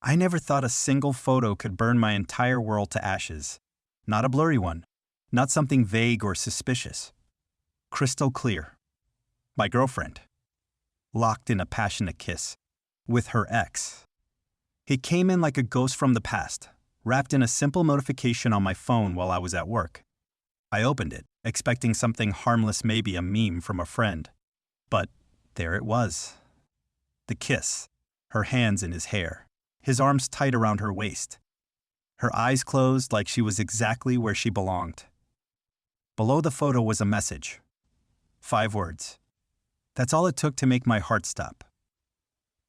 I never thought a single photo could burn my entire world to ashes. Not a blurry one. Not something vague or suspicious. Crystal clear. My girlfriend. Locked in a passionate kiss. With her ex. It came in like a ghost from the past, wrapped in a simple notification on my phone while I was at work. I opened it, expecting something harmless, maybe a meme from a friend. But there it was. The kiss. Her hands in his hair. His arms tight around her waist. Her eyes closed like she was exactly where she belonged. Below the photo was a message. 5 words. That's all it took to make my heart stop.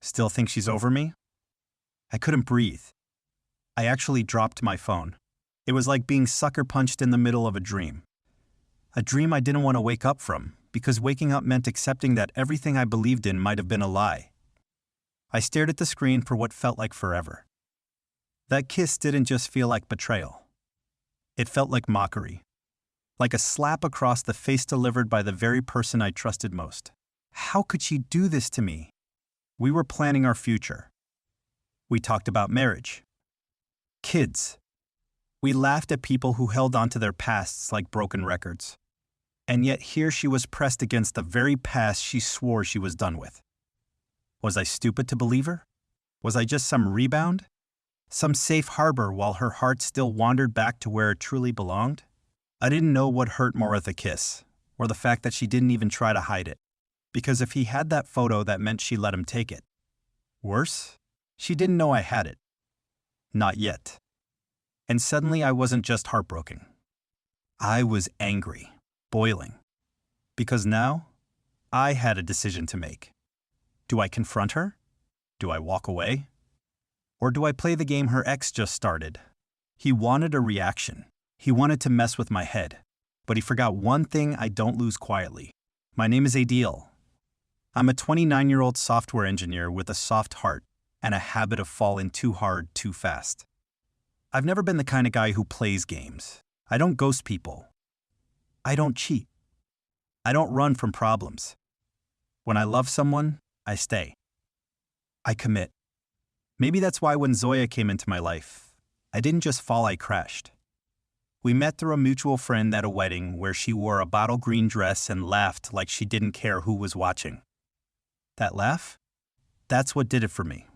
Still think she's over me? I couldn't breathe. I actually dropped my phone. It was like being sucker punched in the middle of a dream. A dream I didn't want to wake up from, because waking up meant accepting that everything I believed in might have been a lie. I stared at the screen for what felt like forever. That kiss didn't just feel like betrayal. It felt like mockery. Like a slap across the face delivered by the very person I trusted most. How could she do this to me? We were planning our future. We talked about marriage. Kids. We laughed at people who held onto their pasts like broken records. And yet here she was pressed against the very past she swore she was done with. Was I stupid to believe her? Was I just some rebound? Some safe harbor while her heart still wandered back to where it truly belonged? I didn't know what hurt more, the kiss, or the fact that she didn't even try to hide it. Because if he had that photo, that meant she let him take it. Worse, she didn't know I had it. Not yet. And suddenly I wasn't just heartbroken. I was angry, boiling. Because now, I had a decision to make. Do I confront her? Do I walk away? Or do I play the game her ex just started? He wanted a reaction. He wanted to mess with my head. But he forgot one thing I don't lose quietly. My name is Adil. I'm a 29-year-old software engineer with a soft heart and a habit of falling too hard too fast. I've never been the kind of guy who plays games. I don't ghost people. I don't cheat. I don't run from problems. When I love someone, I stay. I commit. Maybe that's why when Zoya came into my life, I didn't just fall, I crashed. We met through a mutual friend at a wedding where she wore a bottle green dress and laughed like she didn't care who was watching. That laugh? That's what did it for me.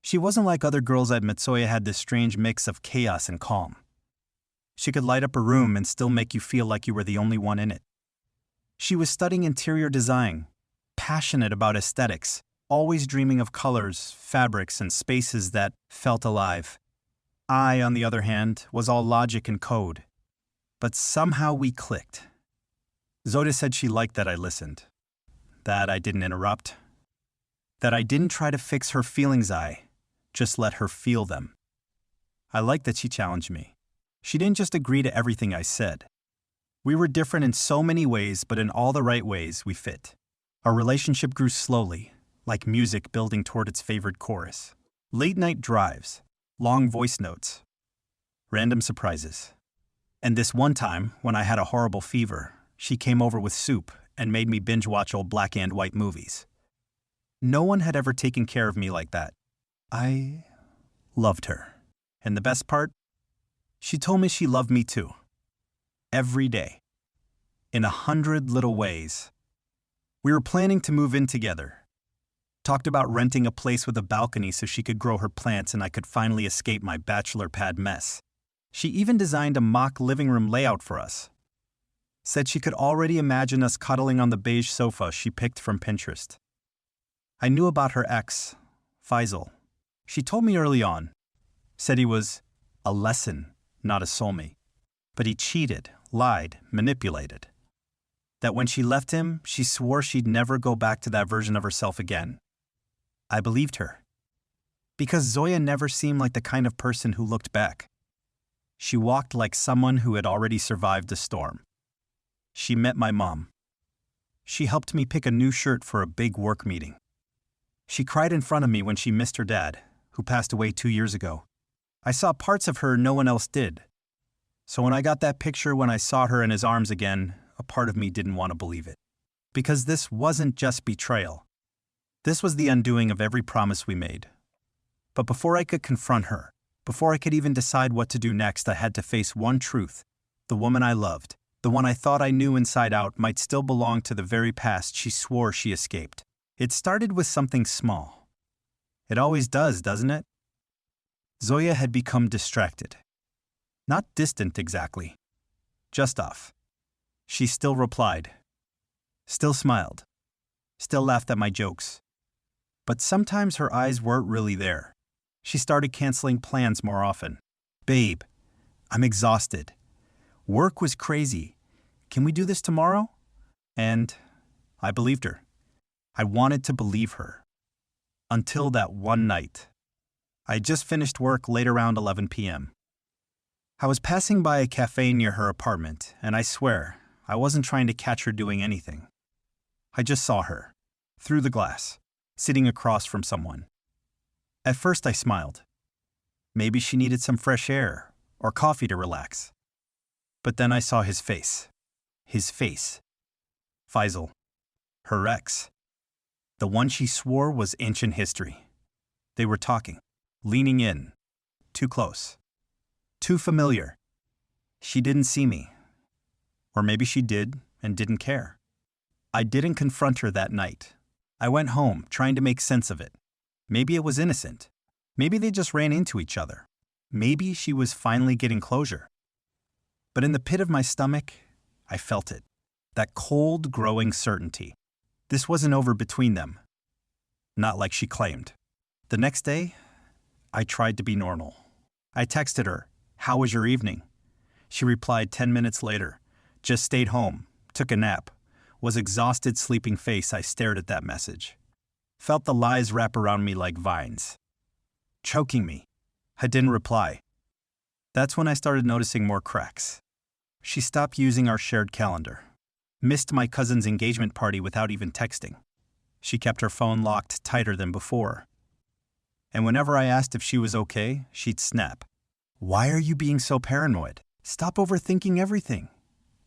She wasn't like other girls I'd met. Zoya had this strange mix of chaos and calm. She could light up a room and still make you feel like you were the only one in it. She was studying interior design, passionate about aesthetics, always dreaming of colors, fabrics, and spaces that felt alive. I, on the other hand, was all logic and code. But somehow we clicked. Zoya said she liked that I listened, that I didn't interrupt, that I didn't try to fix her feelings, I just let her feel them. I liked that she challenged me. She didn't just agree to everything I said. We were different in so many ways, but in all the right ways, we fit. Our relationship grew slowly, like music building toward its favorite chorus. Late-night drives, long voice notes, random surprises. And this one time, when I had a horrible fever, she came over with soup and made me binge-watch old black and white movies. No one had ever taken care of me like that. I loved her. And the best part? She told me she loved me too. Every day. In 100 little ways. We were planning to move in together. Talked about renting a place with a balcony so she could grow her plants and I could finally escape my bachelor pad mess. She even designed a mock living room layout for us. Said she could already imagine us cuddling on the beige sofa she picked from Pinterest. I knew about her ex, Faisal. She told me early on. Said he was a lesson, not a soulmate. But he cheated, lied, manipulated. That when she left him, she swore she'd never go back to that version of herself again. I believed her. Because Zoya never seemed like the kind of person who looked back. She walked like someone who had already survived a storm. She met my mom. She helped me pick a new shirt for a big work meeting. She cried in front of me when she missed her dad, who passed away 2 years ago. I saw parts of her no one else did. So when I got that picture when I saw her in his arms again, a part of me didn't want to believe it. Because this wasn't just betrayal. This was the undoing of every promise we made. But before I could confront her, before I could even decide what to do next, I had to face one truth. The woman I loved, the one I thought I knew inside out, might still belong to the very past she swore she escaped. It started with something small. It always does, doesn't it? Zoya had become distracted. Not distant exactly. Just off. She still replied. Still smiled. Still laughed at my jokes. But sometimes her eyes weren't really there. She started canceling plans more often. Babe, I'm exhausted. Work was crazy. Can we do this tomorrow? And I believed her. I wanted to believe her. Until that one night. I had just finished work late around 11 p.m. I was passing by a cafe near her apartment, and I swear, I wasn't trying to catch her doing anything. I just saw her, through the glass, sitting across from someone. At first I smiled. Maybe she needed some fresh air or coffee to relax. But then I saw his face. His face. Faisal. Her ex. The one she swore was ancient history. They were talking, leaning in, too close. Too familiar. She didn't see me. Or maybe she did and didn't care. I didn't confront her that night. I went home trying to make sense of it. Maybe it was innocent. Maybe they just ran into each other. Maybe she was finally getting closure. But in the pit of my stomach, I felt it. That cold, growing certainty. This wasn't over between them. Not like she claimed. The next day, I tried to be normal. I texted her, "How was your evening?" She replied 10 minutes later, "Just stayed home, took a nap." Was exhausted, sleeping face. I stared at that message. Felt the lies wrap around me like vines. Choking me. I didn't reply. That's when I started noticing more cracks. She stopped using our shared calendar. Missed my cousin's engagement party without even texting. She kept her phone locked tighter than before. And whenever I asked if she was okay, she'd snap. "Why are you being so paranoid? Stop overthinking everything."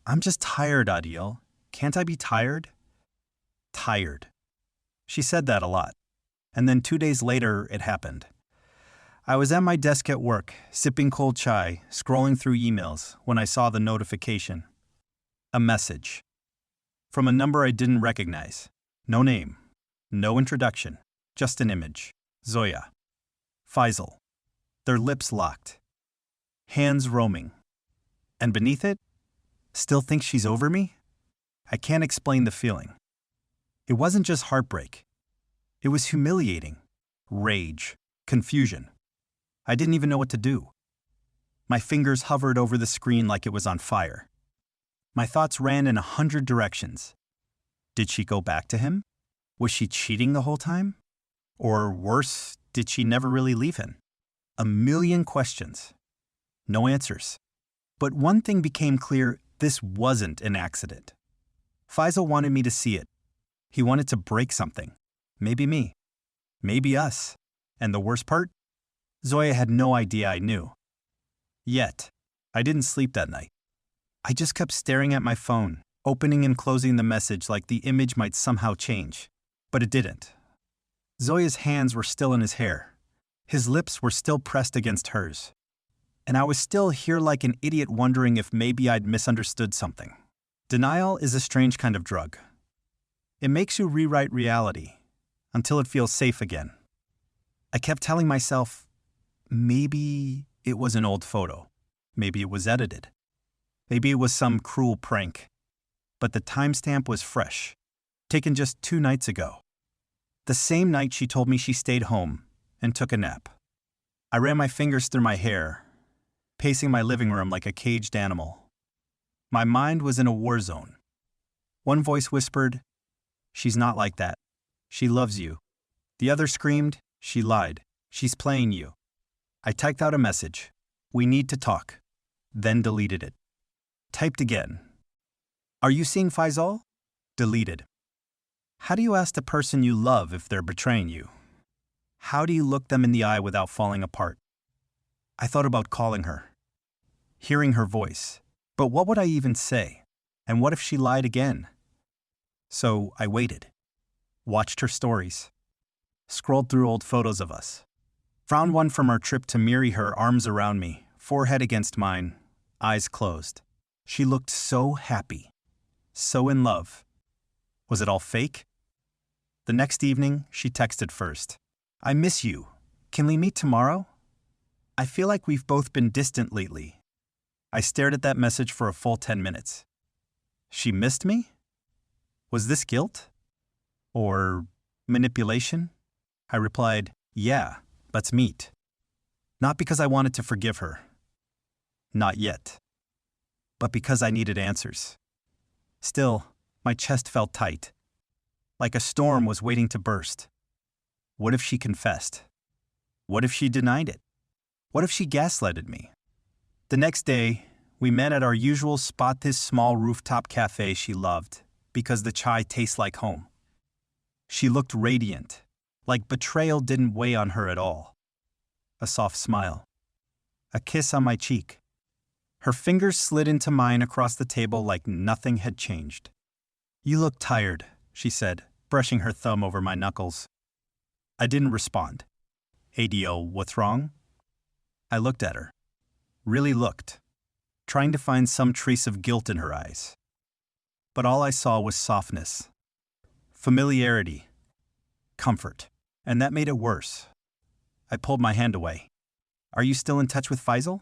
"I'm just tired, Adil. Can't I be tired?" Tired. She said that a lot. And then 2 days later, it happened. I was at my desk at work, sipping cold chai, scrolling through emails, when I saw the notification. A message. From a number I didn't recognize. No name. No introduction. Just an image. Zoya. Faisal. Their lips locked. Hands roaming. And beneath it, still thinks she's over me? I can't explain the feeling. It wasn't just heartbreak. It was humiliating. Rage. Confusion. I didn't even know what to do. My fingers hovered over the screen like it was on fire. My thoughts ran in 100 directions. Did she go back to him? Was she cheating the whole time? Or worse, did she never really leave him? A million questions. No answers. But one thing became clear: this wasn't an accident. Faisal wanted me to see it. He wanted to break something. Maybe me. Maybe us. And the worst part? Zoya had no idea I knew. Yet, I didn't sleep that night. I just kept staring at my phone, opening and closing the message like the image might somehow change. But it didn't. Zoya's hands were still in his hair. His lips were still pressed against hers. And I was still here like an idiot wondering if maybe I'd misunderstood something. Denial is a strange kind of drug. It makes you rewrite reality until it feels safe again. I kept telling myself, maybe it was an old photo. Maybe it was edited. Maybe it was some cruel prank. But the timestamp was fresh, taken just 2 nights ago. The same night she told me she stayed home and took a nap. I ran my fingers through my hair, pacing my living room like a caged animal. My mind was in a war zone. One voice whispered, "She's not like that. She loves you." The other screamed, "She lied. She's playing you." I typed out a message. "We need to talk." Then deleted it. Typed again. "Are you seeing Faisal?" Deleted. How do you ask the person you love if they're betraying you? How do you look them in the eye without falling apart? I thought about calling her, hearing her voice. But what would I even say? And what if she lied again? So I waited, watched her stories, scrolled through old photos of us. Found one from our trip to Miri, her arms around me, forehead against mine, eyes closed. She looked so happy, so in love. Was it all fake? The next evening, she texted first. I miss you. Can we meet tomorrow? I feel like we've both been distant lately. I stared at that message for a full 10 minutes. She missed me? Was this guilt? Or manipulation? I replied, yeah, let's meet. Not because I wanted to forgive her. Not yet. But because I needed answers. Still, my chest felt tight. Like a storm was waiting to burst. What if she confessed? What if she denied it? What if she gaslighted me? The next day, we met at our usual spot, this small rooftop cafe she loved, because the chai tastes like home. She looked radiant, like betrayal didn't weigh on her at all. A soft smile. A kiss on my cheek. Her fingers slid into mine across the table like nothing had changed. You look tired, she said, brushing her thumb over my knuckles. I didn't respond. ADO, what's wrong? I looked at her. Really looked, trying to find some trace of guilt in her eyes. But all I saw was softness, familiarity, comfort, and that made it worse. I pulled my hand away. Are you still in touch with Faisal?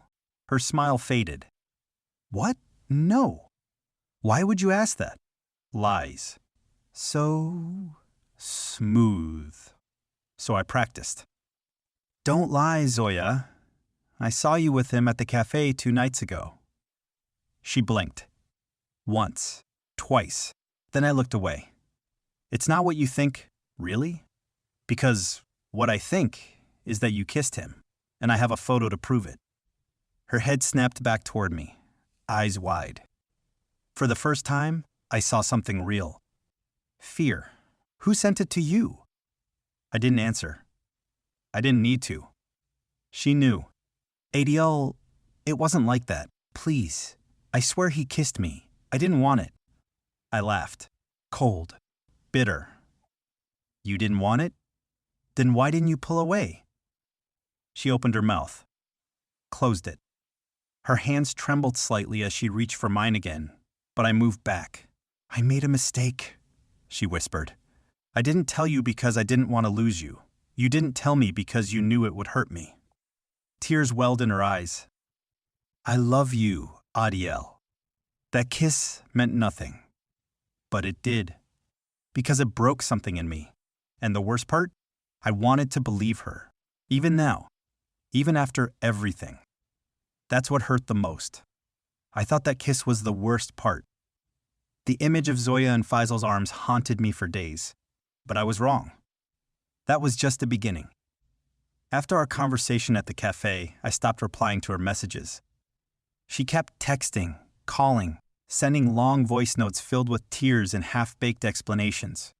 Her smile faded. What? No. Why would you ask that? Lies. So smooth. So I practiced. Don't lie, Zoya. I saw you with him at the cafe 2 nights ago. She blinked. Once. Twice. Then I looked away. It's not what you think, really? Because what I think is that you kissed him, and I have a photo to prove it. Her head snapped back toward me, eyes wide. For the first time, I saw something real. Fear. Who sent it to you? I didn't answer. I didn't need to. She knew. Adiel, it wasn't like that. Please. I swear he kissed me. I didn't want it. I laughed. Cold. Bitter. You didn't want it? Then why didn't you pull away? She opened her mouth. Closed it. Her hands trembled slightly as she reached for mine again, but I moved back. I made a mistake, she whispered. I didn't tell you because I didn't want to lose you. You didn't tell me because you knew it would hurt me. Tears welled in her eyes. I love you, Adiel. That kiss meant nothing. But it did. Because it broke something in me. And the worst part? I wanted to believe her. Even now. Even after everything. That's what hurt the most. I thought that kiss was the worst part. The image of Zoya in Faisal's arms haunted me for days. But I was wrong. That was just the beginning. After our conversation at the cafe, I stopped replying to her messages. She kept texting, calling, sending long voice notes filled with tears and half-baked explanations.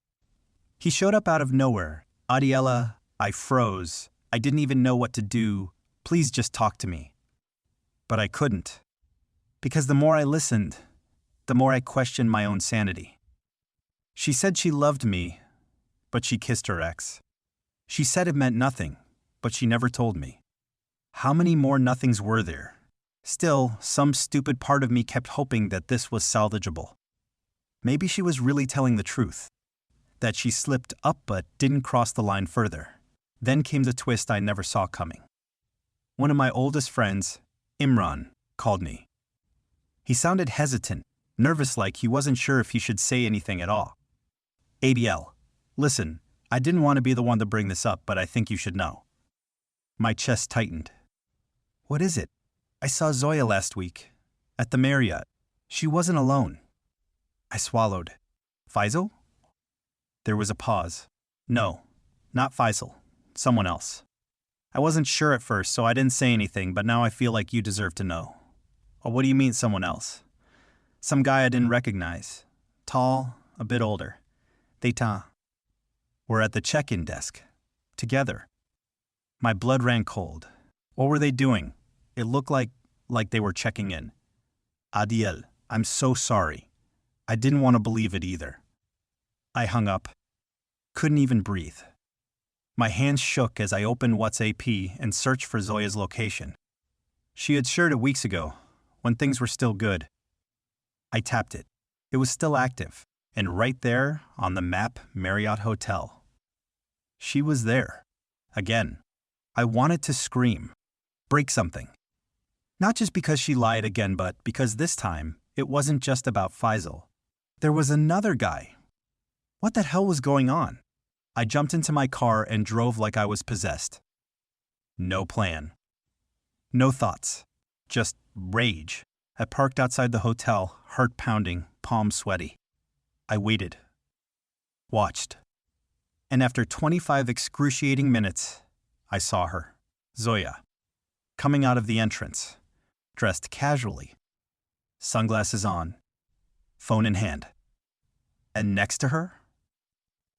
He showed up out of nowhere. Adiela, I froze. I didn't even know what to do. Please just talk to me. But I couldn't. Because the more I listened, the more I questioned my own sanity. She said she loved me, but she kissed her ex. She said it meant nothing, but she never told me. How many more nothings were there? Still, some stupid part of me kept hoping that this was salvageable. Maybe she was really telling the truth. That she slipped up but didn't cross the line further. Then came the twist I never saw coming. One of my oldest friends, Imran, called me. He sounded hesitant, nervous, like he wasn't sure if he should say anything at all. ABL, listen, I didn't want to be the one to bring this up, but I think you should know. My chest tightened. What is it? I saw Zoya last week. At the Marriott. She wasn't alone. I swallowed. Faisal? There was a pause. No, not Faisal. Someone else. I wasn't sure at first, so I didn't say anything, but now I feel like you deserve to know. Oh, what do you mean, someone else? Some guy I didn't recognize. Tall, a bit older. Deitan. We're at the check-in desk. Together. My blood ran cold. What were they doing? It looked like they were checking in. Adiel, I'm so sorry. I didn't want to believe it either. I hung up. Couldn't even breathe. My hands shook as I opened WhatsApp and searched for Zoya's location. She had shared it weeks ago, when things were still good. I tapped it. It was still active, and right there, on the map, Marriott Hotel. She was there. Again. I wanted to scream. Break something. Not just because she lied again, but because this time, it wasn't just about Faisal. There was another guy. What the hell was going on? I jumped into my car and drove like I was possessed. No plan. No thoughts. Just rage. I parked outside the hotel, heart pounding, palms sweaty. I waited. Watched. And after 25 excruciating minutes, I saw her, Zoya, coming out of the entrance, dressed casually, sunglasses on, phone in hand. And next to her,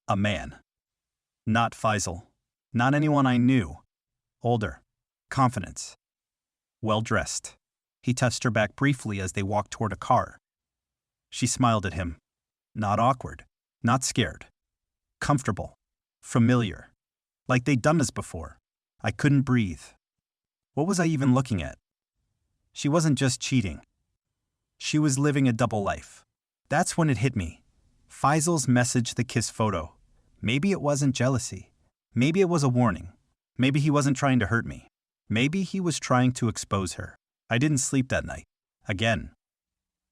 a man. Not Faisal, not anyone I knew. Older, confident, well-dressed. He touched her back briefly as they walked toward a car. She smiled at him. Not awkward, not scared. Comfortable, familiar, like they'd done this before. I couldn't breathe. What was I even looking at? She wasn't just cheating. She was living a double life. That's when it hit me. Faisal's message, the kiss photo. Maybe it wasn't jealousy. Maybe it was a warning. Maybe he wasn't trying to hurt me. Maybe he was trying to expose her. I didn't sleep that night. Again.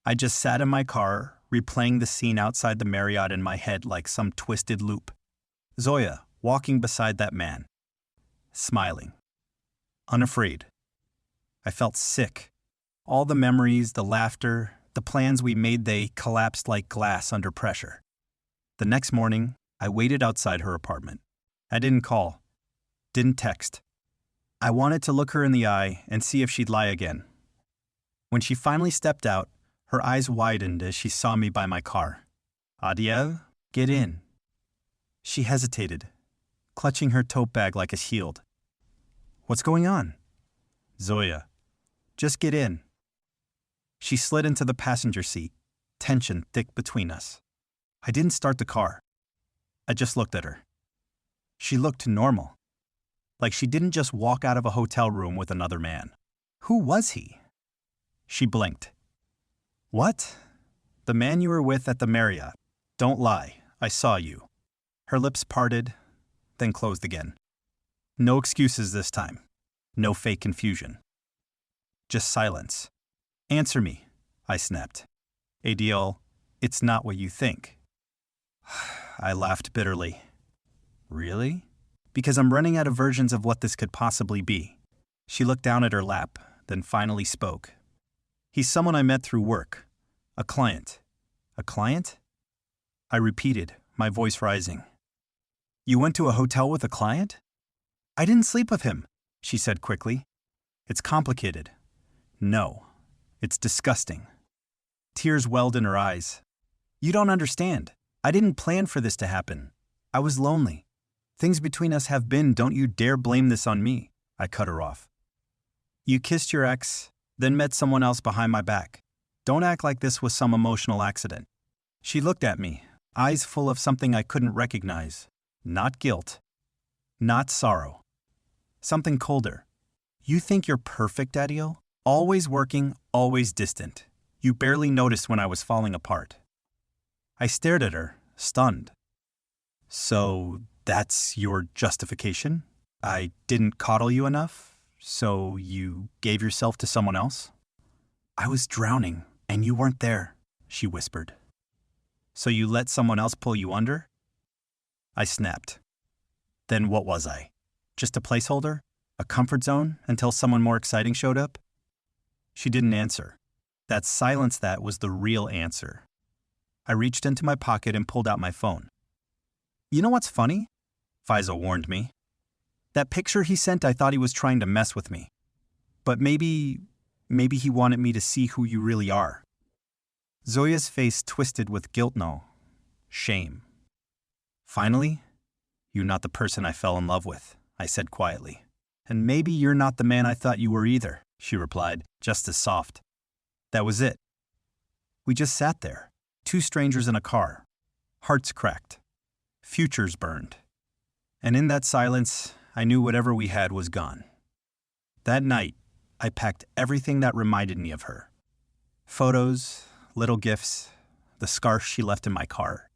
I just sat in my car, replaying the scene outside the Marriott in my head like some twisted loop. Zoya, walking beside that man. Smiling. Unafraid. I felt sick. All the memories, the laughter, the plans we made, they collapsed like glass under pressure. The next morning, I waited outside her apartment. I didn't call. Didn't text. I wanted to look her in the eye and see if she'd lie again. When she finally stepped out, her eyes widened as she saw me by my car. Adiel, get in. She hesitated, clutching her tote bag like a shield. What's going on? Zoya, just get in. She slid into the passenger seat, tension thick between us. I didn't start the car. I just looked at her. She looked normal. Like she didn't just walk out of a hotel room with another man. Who was he? She blinked. What? The man you were with at the Marriott. Don't lie, I saw you. Her lips parted, then closed again. No excuses this time. No fake confusion. Just silence. Answer me, I snapped. Adiel, it's not what you think. I laughed bitterly. Really? Because I'm running out of versions of what this could possibly be. She looked down at her lap, then finally spoke. He's someone I met through work. A client. A client? I repeated, my voice rising. You went to a hotel with a client? I didn't sleep with him, she said quickly. It's complicated. No. It's disgusting. Tears welled in her eyes. You don't understand. I didn't plan for this to happen. I was lonely. Things between us have been, don't you dare blame this on me. I cut her off. You kissed your ex, then met someone else behind my back. Don't act like this was some emotional accident. She looked at me, eyes full of something I couldn't recognize. Not guilt. Not sorrow. Something colder. You think you're perfect, Adiel? Always working, always distant. You barely noticed when I was falling apart. I stared at her, stunned. So that's your justification? I didn't coddle you enough? So you gave yourself to someone else? I was drowning, and you weren't there, she whispered. So you let someone else pull you under? I snapped. Then what was I? Just a placeholder? A comfort zone until someone more exciting showed up? She didn't answer. That silence, that was the real answer. I reached into my pocket and pulled out my phone. You know what's funny? Faisal warned me. That picture he sent, I thought he was trying to mess with me. But maybe he wanted me to see who you really are. Zoya's face twisted with guilt, no. Shame. Finally, you're not the person I fell in love with, I said quietly. And maybe you're not the man I thought you were either, she replied, just as soft. That was it. We just sat there, two strangers in a car, hearts cracked, futures burned. And in that silence, I knew whatever we had was gone. That night, I packed everything that reminded me of her. Photos, little gifts, the scarf she left in my car.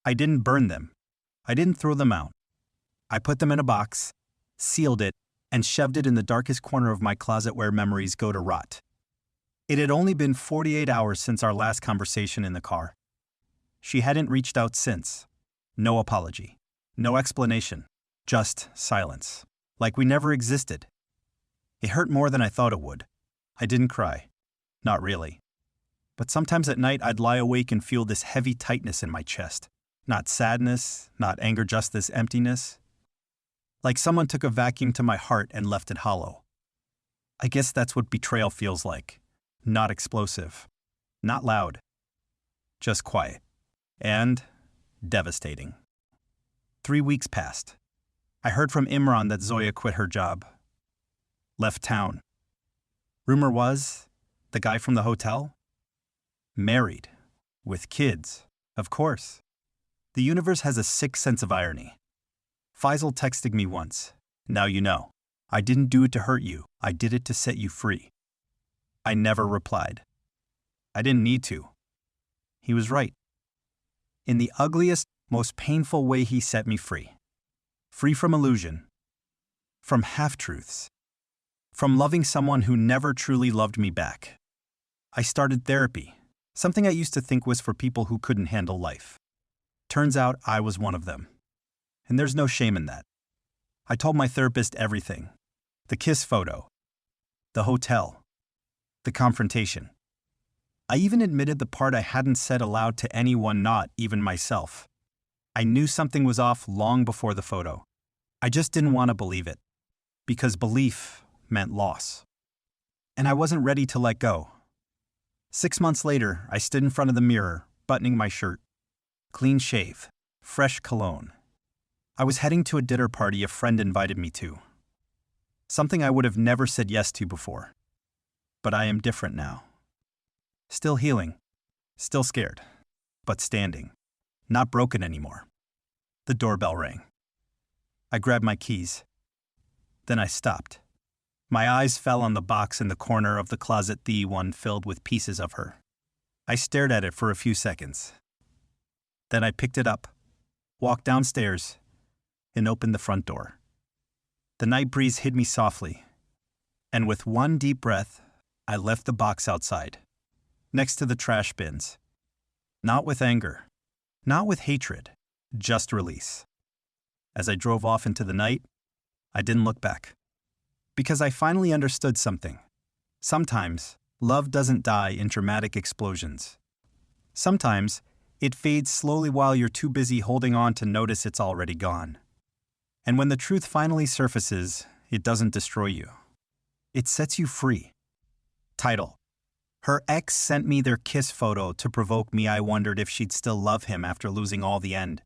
I didn't burn them. I didn't throw them out. I put them in a box, sealed it, and shoved it in the darkest corner of my closet where memories go to rot. It had only been 48 hours since our last conversation in the car. She hadn't reached out since. No apology. No explanation. Just silence. Like we never existed. It hurt more than I thought it would. I didn't cry. Not really. But sometimes at night I'd lie awake and feel this heavy tightness in my chest. Not sadness, not anger, just this emptiness. Like someone took a vacuum to my heart and left it hollow. I guess that's what betrayal feels like. Not explosive. Not loud. Just quiet. And devastating. 3 weeks passed. I heard from Imran that Zoya quit her job. Left town. Rumor was, the guy from the hotel? Married. With kids. Of course. The universe has a sick sense of irony. Faisal texted me once. Now you know. I didn't do it to hurt you. I did it to set you free. I never replied. I didn't need to. He was right. In the ugliest, most painful way, he set me free. Free from illusion. From half-truths. From loving someone who never truly loved me back. I started therapy, something I used to think was for people who couldn't handle life. Turns out I was one of them. And there's no shame in that. I told my therapist everything. The kiss photo. The hotel. The confrontation. I even admitted the part I hadn't said aloud to anyone, not even myself. I knew something was off long before the photo. I just didn't want to believe it. Because belief meant loss. And I wasn't ready to let go. 6 months later, I stood in front of the mirror, buttoning my shirt. Clean shave. Fresh cologne. I was heading to a dinner party a friend invited me to. Something I would have never said yes to before. But I am different now. Still healing. Still scared. But standing. Not broken anymore. The doorbell rang. I grabbed my keys. Then I stopped. My eyes fell on the box in the corner of the closet, the one filled with pieces of her. I stared at it for a few seconds. Then I picked it up, walked downstairs, and opened the front door. The night breeze hit me softly, and with one deep breath, I left the box outside, next to the trash bins. Not with anger, not with hatred, just release. As I drove off into the night, I didn't look back. Because I finally understood something. Sometimes, love doesn't die in dramatic explosions. Sometimes, it fades slowly while you're too busy holding on to notice it's already gone. And when the truth finally surfaces, it doesn't destroy you. It sets you free. Title: Her ex sent me their kiss photo to provoke me. I wondered if she'd still love him after losing all the end.